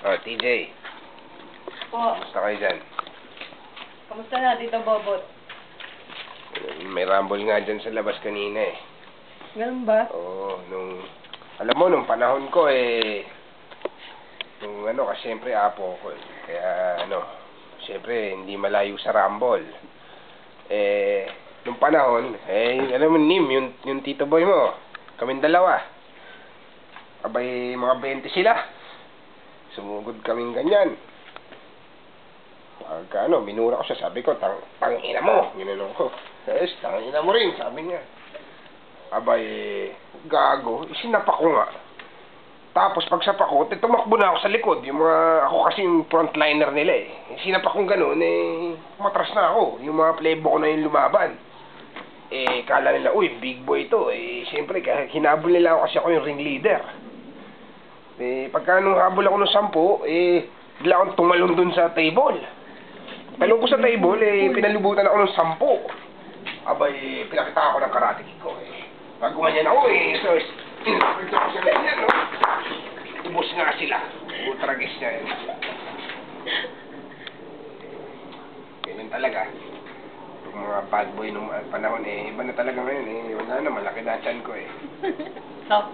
Oh, TJ. Po, Kamusta kayo dyan? kamusta na, Tito Bobot? May rumble nga dyan sa labas kanina eh. Ganun ba? Oo, alam mo, nung panahon ko kasi siyempre apo ko eh. Kaya siyempre hindi malayo sa rumble. Nung panahon, alam mo, Nim, yung tito boy mo, kaming dalawa. Abay, mga 20 sila. Sumugod kaming ganyan. Pagka minura ko siya, sabi ko, tangina mo, ginanong ko. Yes, tangina mo rin, sabi niya. Abay, gago, sinapak ko nga. Tapos pag sapak ko, tumakbo na ako sa likod. Ako kasi yung frontliner nila eh. Sinapak kong ganun, matras na ako. Yung mga playboy ko na yung lumaban. Kala nila, uy, big boy to. Siyempre, hinabol nila ako kasi ako yung ringleader. Pagka nung habol ako ng 10, bigla akong tumalon dun sa table. Talong ko sa table, pinalubutan ako ng 10. Abay, pinakita ako ng karate kick ko Gagawa niyan ako So, pinakita ko sa ganyan, no? Ubus nga sila. Utragis niya yan. Ganyan talaga. Yung mga bad boy nung panahon, iba na talaga ngayon Wala na, malaki na chan ko So,